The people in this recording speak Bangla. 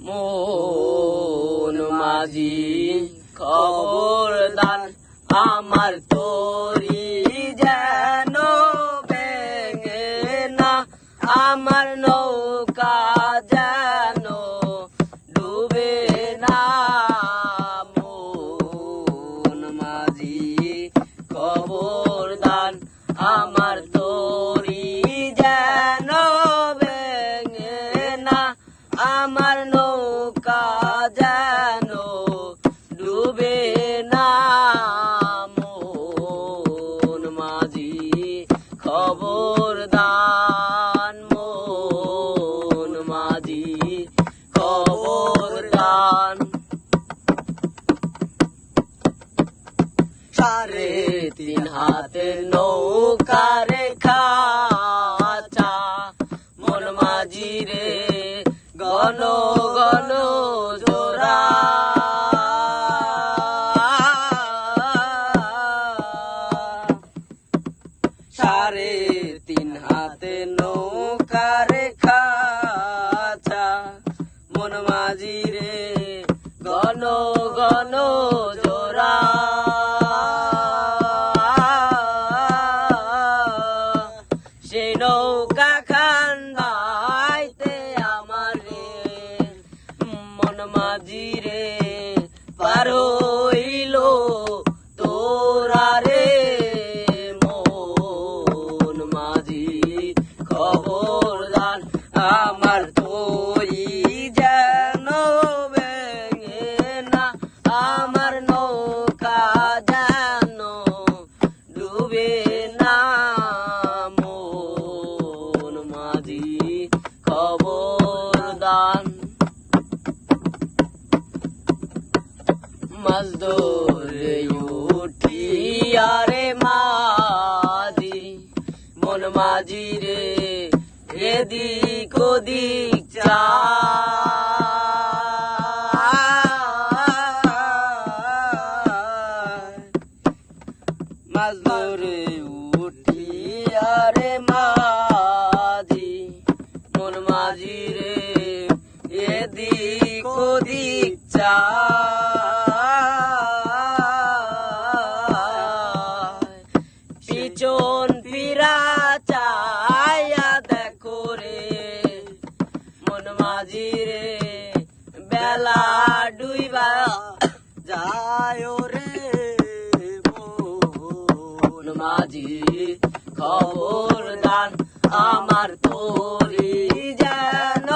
মন মাঝি খবর দান আমার তরি যেন ভেঙে না, আমার নৌকা যেন ডুবে না। মন মাঝি খবর দান আমার তরি যেন ভেঙে না, আমার নৌকা যেন ডুবে না। মন মাঝি খবর দান, মন মাঝি খবর দান। 3.5 হাতের নৌকা রে খাঁচা, মন মাঝি রে ঘন ঘন জোড়া। 3.5 হাতের নৌকা রে খাঁচা, মন মাঝি রে ঘন ঘন জোড়া। সেই নৌকা খান ভাইতে আমার রে মন মাঝি রে পার হইল তোরা রে। মন মাঝি খবর দান আমার তরি যেন ভেঙে না, আমার নৌকা যেন ডুবে না। মন মাঝি খবর দান। মাছ ধরে উঠিয়া রে মাঝি, মন মাঝি রে এদিক ওদিক চায়। মাছ ধরে উঠিয়া রে মাঝি, মন মাঝি রে এদিক ওদিক চায়। পিছন ফিরা চাইয়া দেখো রে মন মাঝি রে বেলা ডুইবা যায় রে। মন মাঝি খবর দান আমার তরি যেন